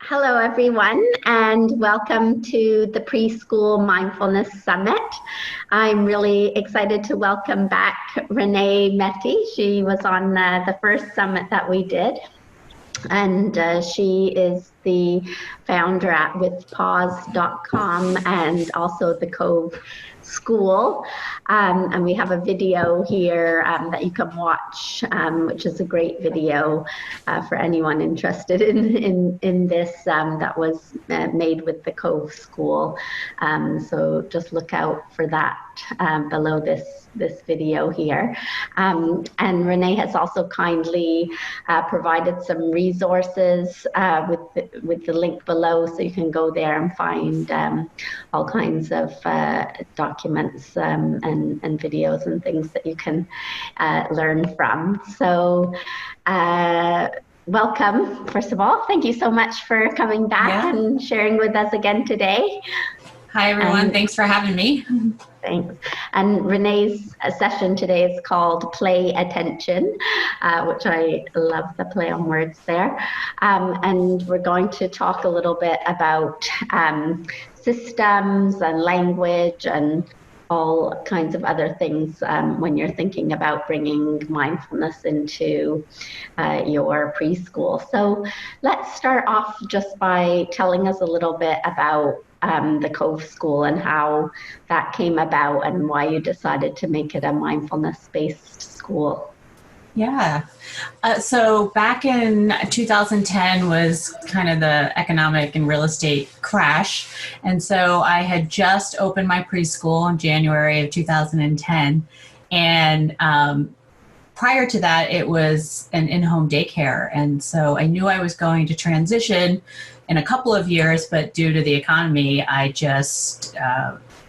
Hello, everyone, and welcome to the Preschool Mindfulness Summit. I'm really excited to welcome back Renee Metty. She was on the first summit that we did, and she is the founder at withpause.com and also the Cove School. And we have a video here that you can watch, which is a great video for anyone interested in this that was made with the Cove School. So just look out for that below this video here. And Renee has also kindly provided some resources with the link below, so you can go there and find all kinds of documents and videos and things that you can learn from. So welcome, first of all. Thank you so much for coming back and sharing with us again today. Hi, everyone. Thanks for having me. Thanks. And Renee's session today is called Play Attention, which I love the play on words there. And we're going to talk a little bit about systems and language and all kinds of other things when you're thinking about bringing mindfulness into your preschool. So let's start off just by telling us a little bit about the Cove School and how that came about and why you decided to make it a mindfulness-based school. Yeah. So back in 2010 was kind of the economic and real estate crash. And so I had just opened my preschool in January of 2010. And prior to that, it was an in-home daycare. And so I knew I was going to transition in a couple of years, but due to the economy, I just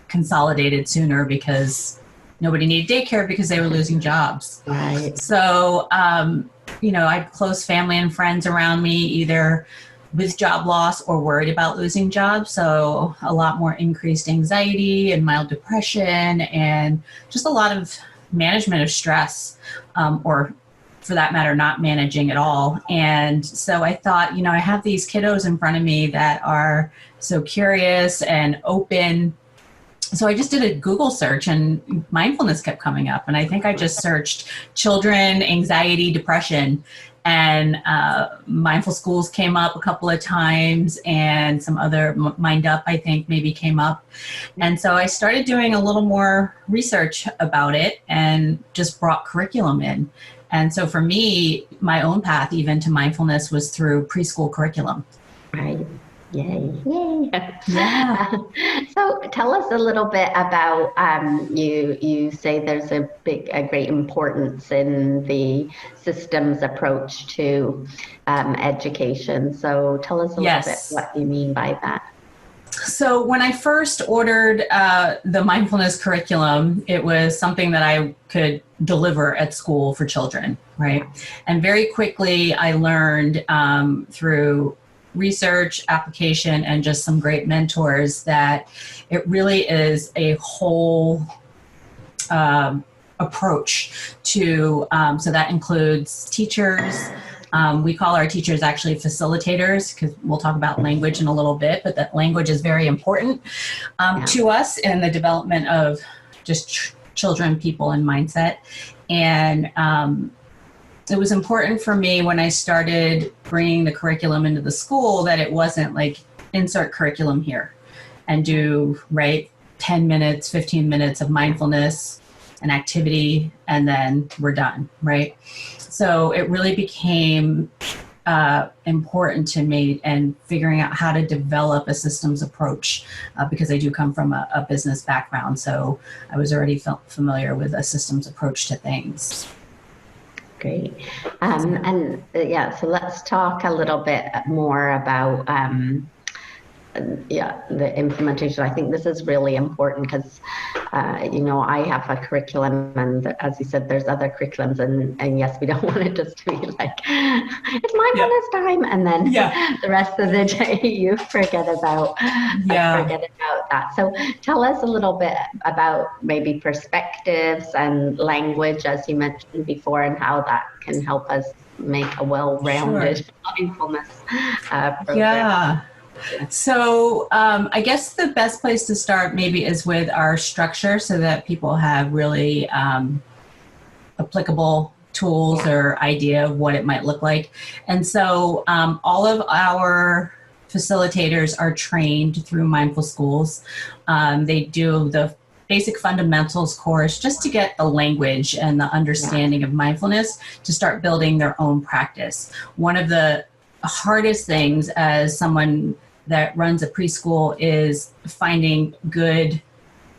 consolidated sooner because nobody needed daycare because they were losing jobs. Right. So, I had close family and friends around me, either with job loss or worried about losing jobs. So a lot more increased anxiety and mild depression and just a lot of management of stress, or for that matter, not managing at all. And so I thought, I have these kiddos in front of me that are so curious and open. So I just did a Google search and mindfulness kept coming up. And I think I just searched children, anxiety, depression, and mindful schools came up a couple of times, and some other Mind Up, I think, maybe came up. And so I started doing a little more research about it and just brought curriculum in. And so for me, my own path even to mindfulness was through preschool curriculum. Right. Yay. Yay. Yeah. So tell us a little bit about, you say there's a great importance in the systems approach to education. So tell us a little bit what you mean by that. So when I first ordered the mindfulness curriculum, it was something that I could deliver at school for children, right? And very quickly I learned through research, application, and just some great mentors that it really is a whole approach to, so that includes teachers. We call our teachers actually facilitators, because we'll talk about language in a little bit, but that language is very important to us in the development of just children, people, and mindset. And it was important for me when I started bringing the curriculum into the school that it wasn't like insert curriculum here and do 10 minutes, 15 minutes of mindfulness, an activity, and then we're done, right? So it really became important to me and figuring out how to develop a systems approach because I do come from a business background. So I was already familiar with a systems approach to things. Great. So let's talk a little bit more about the implementation. I think this is really important because, I have a curriculum, and as you said, there's other curriculums, and yes, we don't want it just to be like, it's mindfulness time, and then the rest of the day you forget about that. So tell us a little bit about maybe perspectives and language, as you mentioned before, and how that can help us make a well-rounded mindfulness program. Yeah. So I guess the best place to start maybe is with our structure so that people have really applicable tools or idea of what it might look like. And so all of our facilitators are trained through Mindful Schools. They do the basic fundamentals course just to get the language and the understanding of mindfulness to start building their own practice. One of the hardest things as someone that runs a preschool is finding good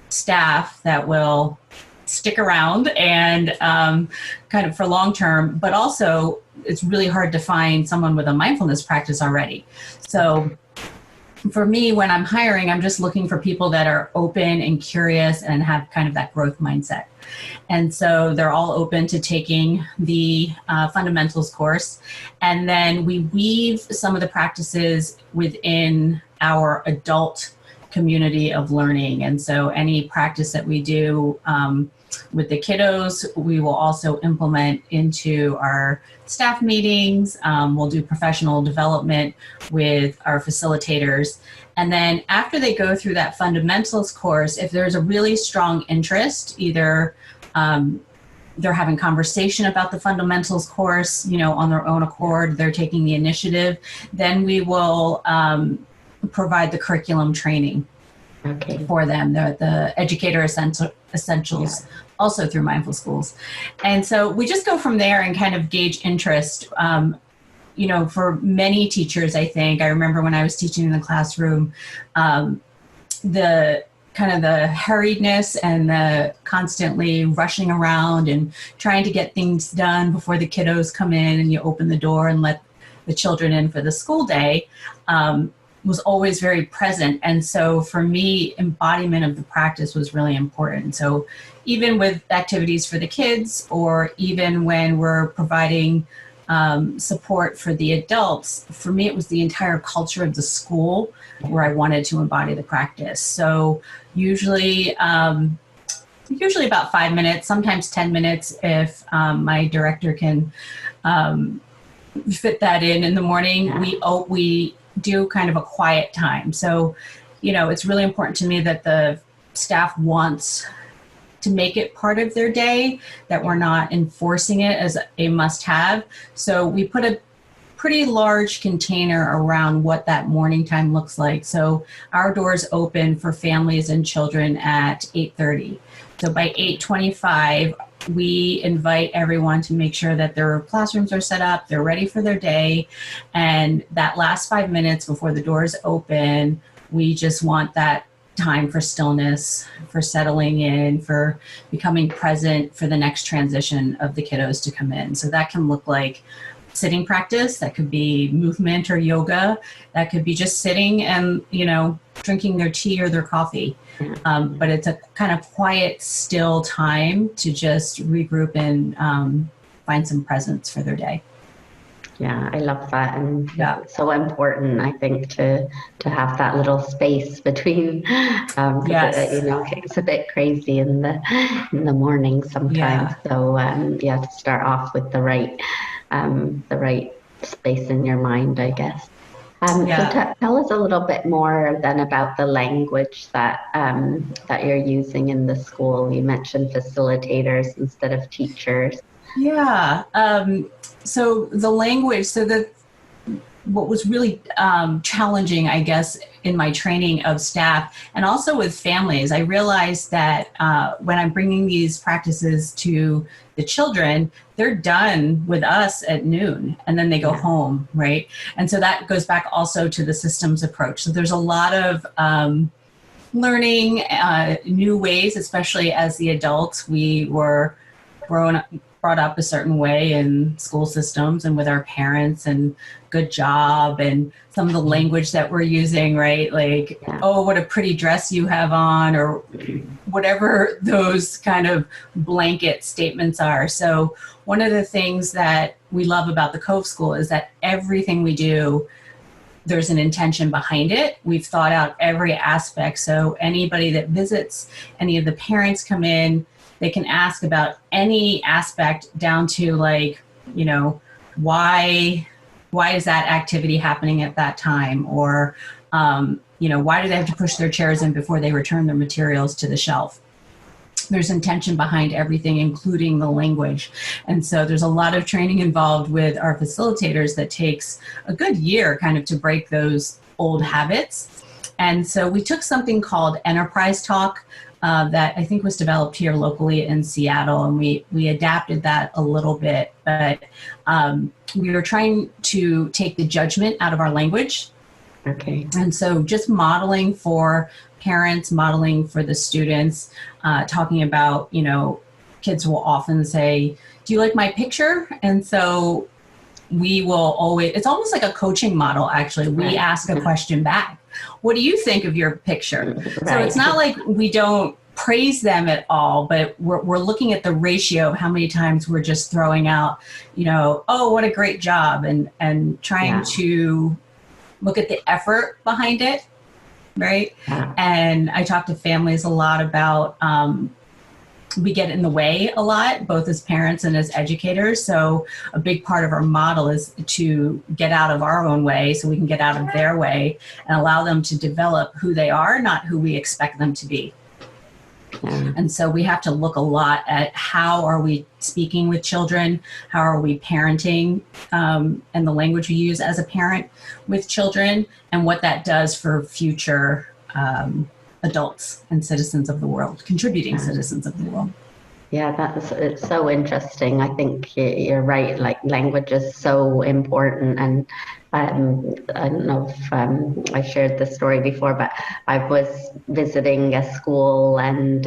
staff that will stick around and kind of for long term, but also it's really hard to find someone with a mindfulness practice already. So for me, when I'm hiring, I'm just looking for people that are open and curious and have kind of that growth mindset. And so they're all open to taking the fundamentals course. And then we weave some of the practices within our adult community of learning. And so any practice that we do with the kiddos, we will also implement into our staff meetings. We'll do professional development with our facilitators. And then after they go through that fundamentals course, if there's a really strong interest, either they're having conversation about the fundamentals course, on their own accord, they're taking the initiative, then we will provide the curriculum training for them, the educator essentials, also through Mindful Schools. And so we just go from there and kind of gauge interest. For many teachers, I remember when I was teaching in the classroom, the kind of the hurriedness and the constantly rushing around and trying to get things done before the kiddos come in and you open the door and let the children in for the school day was always very present. And so for me, embodiment of the practice was really important. So even with activities for the kids, or even when we're providing support for the adults, for me, it was the entire culture of the school where I wanted to embody the practice. So usually about 5 minutes, sometimes 10 minutes if my director can fit that in the morning. We do kind of a quiet time. So, it's really important to me that the staff wants to make it part of their day, that we're not enforcing it as a must-have. So we put a pretty large container around what that morning time looks like. So our doors open for families and children at 8:30. So by 8:25, we invite everyone to make sure that their classrooms are set up, they're ready for their day. And that last 5 minutes before the doors open, we just want that time for stillness, for settling in, for becoming present for the next transition of the kiddos to come in. So that can look like sitting practice, that could be movement or yoga, that could be just sitting and, drinking their tea or their coffee. But it's a kind of quiet, still time to just regroup and find some presence for their day. Yeah, I love that, and it's so important, I think, to have that little space between. It's a bit crazy in the morning sometimes. So to start off with the right space in your mind, I guess. So tell us a little bit more then about the language that you're using in the school. You mentioned facilitators instead of teachers. Yeah. So the language, what was really challenging, I guess, in my training of staff and also with families, I realized that when I'm bringing these practices to the children, they're done with us at noon and then they go home, right? And so that goes back also to the systems approach. So there's a lot of learning new ways, especially as the adults. We were brought up a certain way in school systems and with our parents, and good job, and some of the language that we're using, right? Like, oh, what a pretty dress you have on, or whatever those kind of blanket statements are. So one of the things that we love about the Cove School is that everything we do, there's an intention behind it. We've thought out every aspect. So anybody that visits, any of the parents come in, they can ask about any aspect down to, like, you know, why is that activity happening at that time? Or, you know, why do they have to push their chairs in before they return their materials to the shelf? There's intention behind everything, including the language. And so there's a lot of training involved with our facilitators that takes a good year kind of to break those old habits. And so we took something called Enterprise Talk that I think was developed here locally in Seattle, and we adapted that a little bit. But we were trying to take the judgment out of our language. Okay. And so just modeling for parents, modeling for the students, talking about, you know, kids will often say, do you like my picture? And so we will always, it's almost like a coaching model, actually. We ask a question back. What do you think of your picture? Right. So it's not like we don't praise them at all, but we're looking at the ratio of how many times we're just throwing out, you know, oh, what a great job, and trying to look at the effort behind it, right? Yeah. And I talk to families a lot about, we get in the way a lot, both as parents and as educators. So a big part of our model is to get out of our own way so we can get out of their way and allow them to develop who they are, not who we expect them to be. Yeah. And so we have to look a lot at how are we speaking with children, how are we parenting, and the language we use as a parent with children, and what that does for future adults and citizens of the world, contributing citizens of the world. Yeah, it's so interesting. I think you're right. Like, language is so important, and I don't know if I shared this story before, but I was visiting a school, and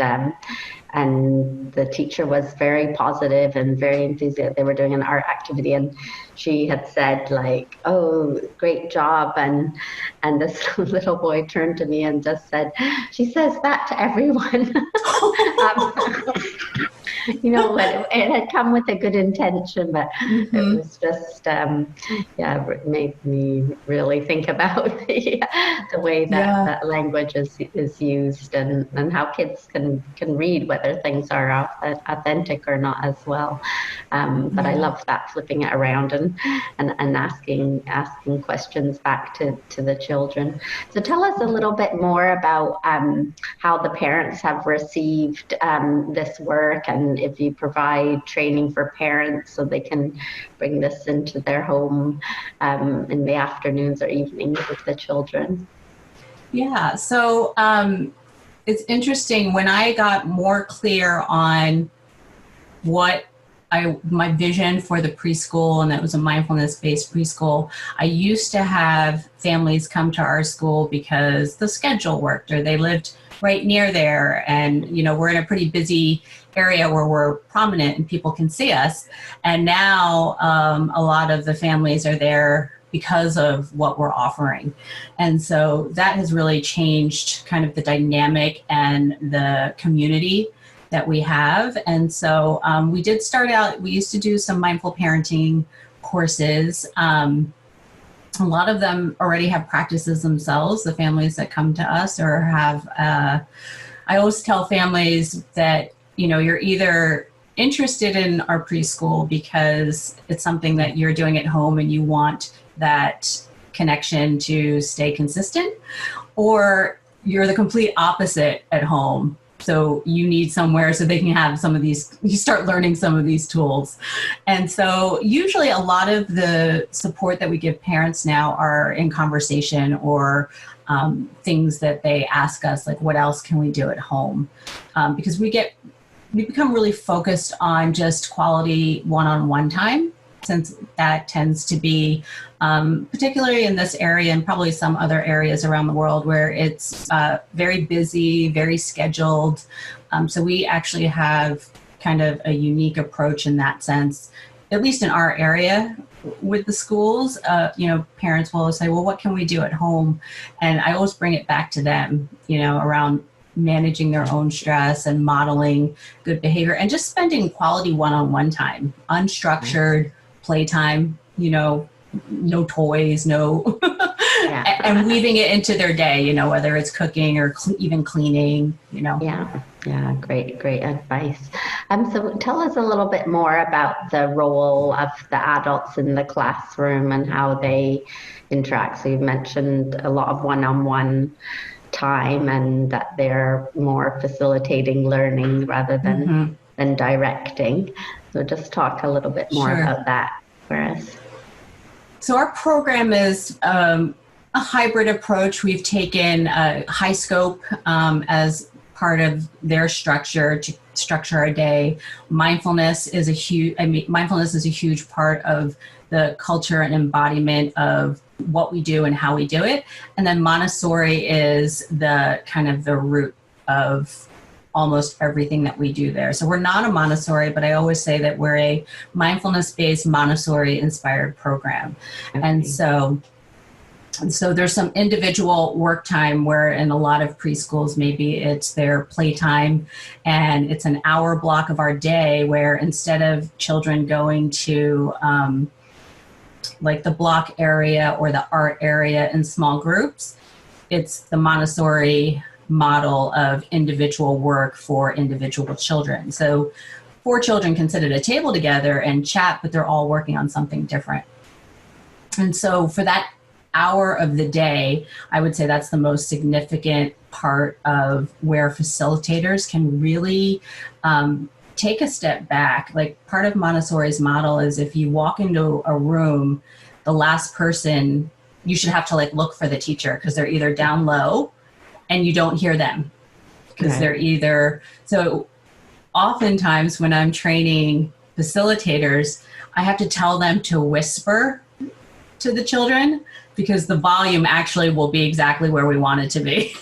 the teacher was very positive and very enthusiastic. They were doing an art activity, and she had said, like, "Oh, great job!" And this little boy turned to me and just said, "She says that to everyone." You know, but it had come with a good intention, but it was just, it made me really think about the way that language is used, and how kids can read whether things are authentic or not as well. But I love that, flipping it around and asking questions back to the children. So tell us a little bit more about how the parents have received this work, and if you provide training for parents so they can bring this into their home in the afternoons or evenings with the children. Yeah, so it's interesting. When I got more clear on what my vision for the preschool, and that was a mindfulness-based preschool, I used to have families come to our school because the schedule worked, or they lived right near there, and, you know, we're in a pretty busy area where we're prominent and people can see us. And now a lot of the families are there because of what we're offering. And so that has really changed kind of the dynamic and the community that we have. And so we did start out, we used to do some mindful parenting courses. A lot of them already have practices themselves, the families that come to us, or have, I always tell families that, you know, you're either interested in our preschool because it's something that you're doing at home and you want that connection to stay consistent, or you're the complete opposite at home. So you need somewhere so they can have some of these, you start learning some of these tools. And so usually a lot of the support that we give parents now are in conversation, or things that they ask us, like, what else can we do at home? Because we become really focused on just quality one-on-one time, since that tends to be, particularly in this area and probably some other areas around the world, where it's very busy, very scheduled. So we actually have kind of a unique approach in that sense, at least in our area with the schools. Parents will say, well, what can we do at home? And I always bring it back to them, around managing their own stress and modeling good behavior and just spending quality one-on-one time, unstructured playtime, no toys, no, and weaving it into their day, whether it's cooking or even cleaning, Yeah, great advice. So tell us a little bit more about the role of the adults in the classroom and how they interact. So you've mentioned a lot of one-on-one time and that they're more facilitating learning rather than directing. So just talk a little bit more about that for us. So our program is a hybrid approach. We've taken high scope as part of their structure to structure our day. Mindfulness is a huge part of the culture and embodiment of what we do and how we do it. And then Montessori is the kind of the root of almost everything that we do there. So we're not a Montessori, but I always say that we're a mindfulness-based Montessori-inspired program. Okay. And so there's some individual work time where in a lot of preschools, maybe it's their playtime and it's an hour block of our day where instead of children going to like the block area or the art area in small groups, it's the Montessori model of individual work for individual children. So 4 children can sit at a table together and chat, but they're all working on something different. And so for that hour of the day, I would say that's the most significant part of where facilitators can really take a step back. Like part of Montessori's model is if you walk into a room, the last person, you should have to look for the teacher because they're either down low and you don't hear them because they're either, so oftentimes when I'm training facilitators, I have to tell them to whisper to the children because the volume actually will be exactly where we want it to be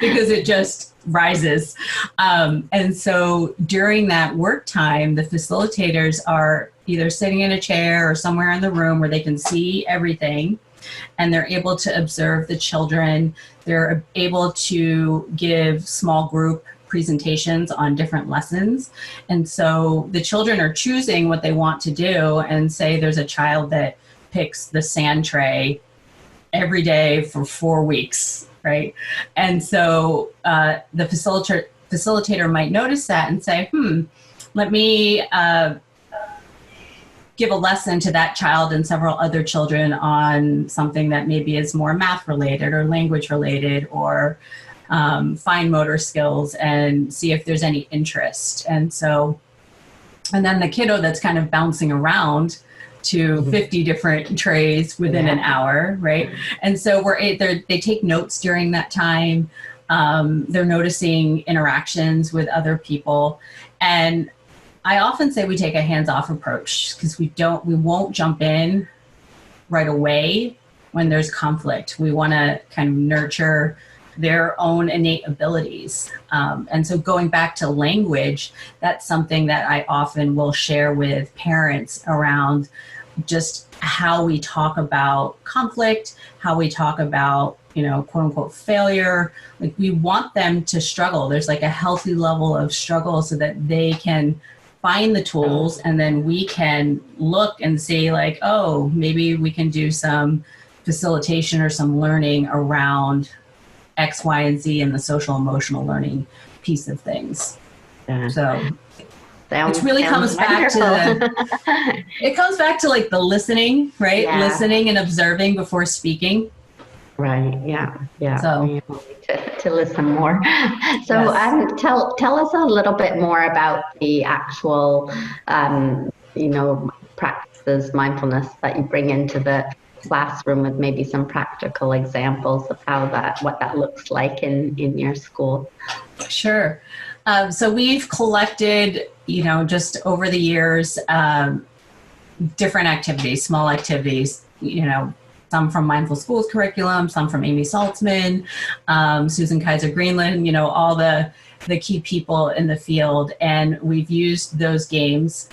because it just rises. And so during that work time, the facilitators are either sitting in a chair or somewhere in the room where they can see everything and they're able to observe the children. They're able to give small group presentations on different lessons. And so the children are choosing what they want to do, and say there's a child that picks the sand tray every day for 4 weeks, right? And so the facilitator might notice that and say, let me give a lesson to that child and several other children on something that maybe is more math related or language related or fine motor skills, and see if there's any interest. And then the kiddo that's kind of bouncing around to 50 different trays within an hour, right? And so they take notes during that time. They're noticing interactions with other people. And I often say we take a hands-off approach because we won't jump in right away when there's conflict. We want to kind of nurture their own innate abilities. And so going back to language, that's something that I often will share with parents around just how we talk about conflict, how we talk about, quote unquote failure. Like we want them to struggle. There's a healthy level of struggle so that they can find the tools, and then we can look and see oh, maybe we can do some facilitation or some learning around X, Y, and Z and the social emotional learning piece of things. So it really comes back to the listening, right? Yeah. Listening and observing before speaking. Right. Yeah. So to listen more. So yes. Tell us a little bit more about the actual, practices, mindfulness that you bring into the classroom, with maybe some practical examples of what that looks like in your school. Sure. So we've collected, just over the years, different activities, small activities, some from Mindful Schools curriculum, some from Amy Saltzman, Susan Kaiser Greenland, all the the key people in the field, and we've used those games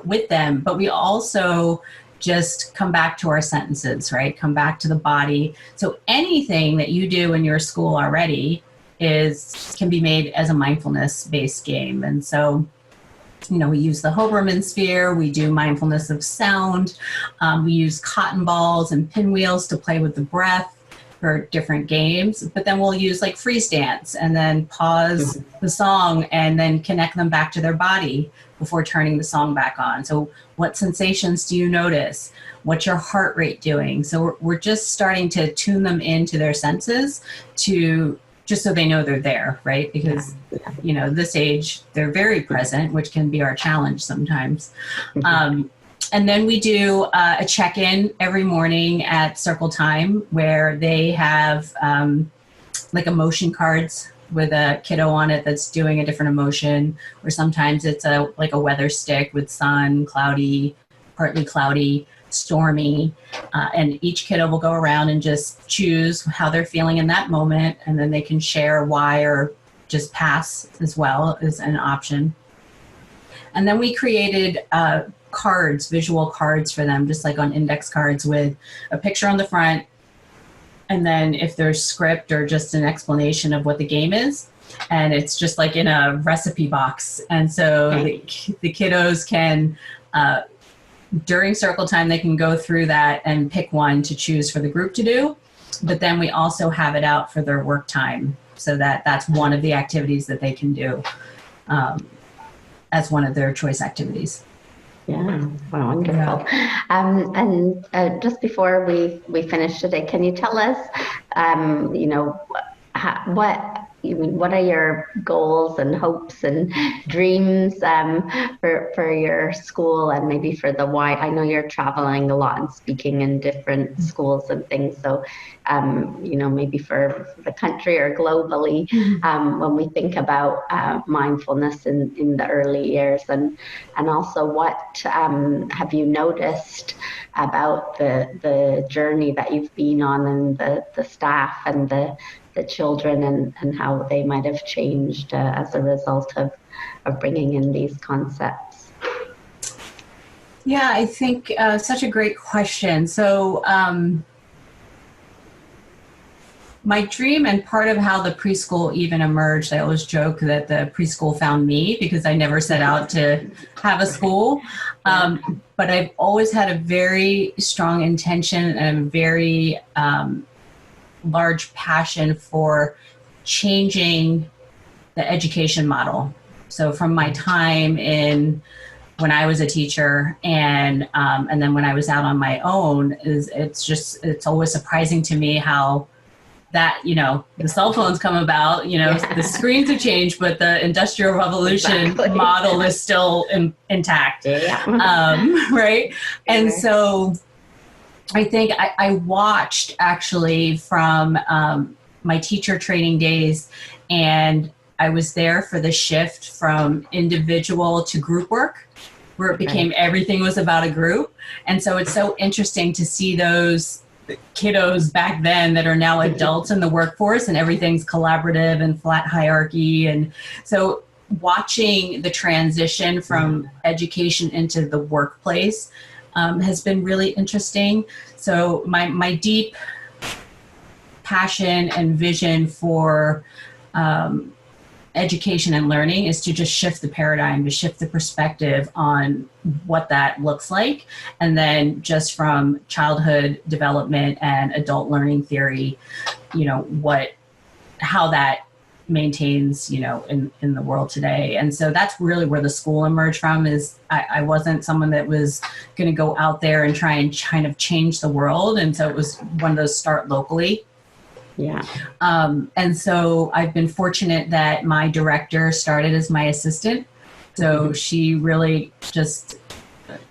with them, but we also just come back to our sentences, right? Come back to the body. So anything that you do in your school already can be made as a mindfulness-based game. And so, we use the Hoberman sphere, we do mindfulness of sound, we use cotton balls and pinwheels to play with the breath for different games, but then we'll use like freeze dance and then pause the song and then connect them back to their body before turning the song back on. So what sensations do you notice? What's your heart rate doing? So we're just starting to tune them into their senses just so they know they're there, right? Because, this age, they're very present, which can be our challenge sometimes. And then we do a check-in every morning at circle time where they have like emotion cards with a kiddo on it that's doing a different emotion, or sometimes it's like a weather stick with sun, cloudy, partly cloudy, stormy, and each kiddo will go around and just choose how they're feeling in that moment, and then they can share why or just pass as well as an option. And then we created visual cards for them, just like on index cards with a picture on the front, and then if there's script or just an explanation of what the game is, and it's just like in a recipe box. And so the kiddos can, during circle time, they can go through that and pick one to choose for the group to do, but then we also have it out for their work time, so that's one of the activities that they can do as one of their choice activities. Yeah, wonderful. And just before we finish today, can you tell us, what are your goals and hopes and dreams for your school, and maybe for the why? I know you're traveling a lot and speaking in different schools and things, so maybe for the country or globally, when we think about mindfulness in the early years, and also what have you noticed about the journey that you've been on, and the staff and the children, and how they might have changed as a result of bringing in these concepts? Yeah, I think such a great question. So my dream, and part of how the preschool even emerged, I always joke that the preschool found me, because I never set out to have a school. But I've always had a very strong intention and a very large passion for changing the education model. So from my time when I was a teacher and then when I was out on my own, it's always surprising to me how that, the cell phones come about, the screens have changed, but the Industrial Revolution model is still intact. Right? And so I think I watched actually from my teacher training days, and I was there for the shift from individual to group work, where it became everything was about a group. And so it's so interesting to see those kiddos back then that are now adults in the workforce, and everything's collaborative and flat hierarchy. And so watching the transition from education into the workplace has been really interesting. So my deep passion and vision for education and learning is to just shift the paradigm, to shift the perspective on what that looks like. And then just from childhood development and adult learning theory, how that maintains, in the world today. And so that's really where the school emerged from. Is I wasn't someone that was going to go out there and try and kind of change the world. And so it was one of those start locally. Yeah. And so I've been fortunate that my director started as my assistant. So she really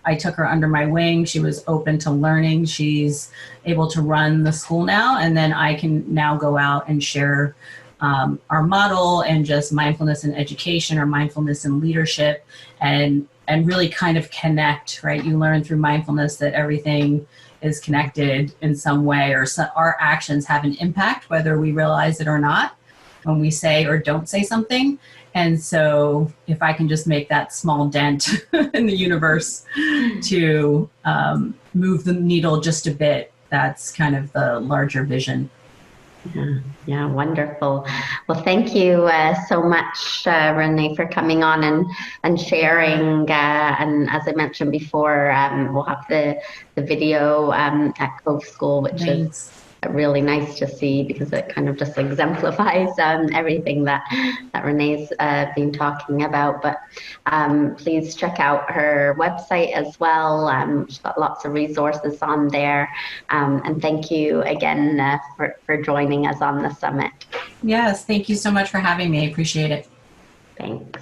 I took her under my wing. She was open to learning. She's able to run the school now. And then I can now go out and share our model and just mindfulness in education, or mindfulness in leadership, and really kind of connect, right? You learn through mindfulness that everything is connected in some way, or our actions have an impact, whether we realize it or not. when we say or don't say something. And so if I can just make that small dent in the universe to move the needle just a bit, that's kind of the larger vision. Yeah, wonderful. Well, thank you so much, Renee, for coming on and sharing. And as I mentioned before, we'll have the video at Cove School, which is really nice to see because it kind of just exemplifies everything that Renee's been talking about. But please check out her website as well. She's got lots of resources on there. And thank you again for joining us on the summit. Yes, thank you so much for having me. I appreciate it. Thanks.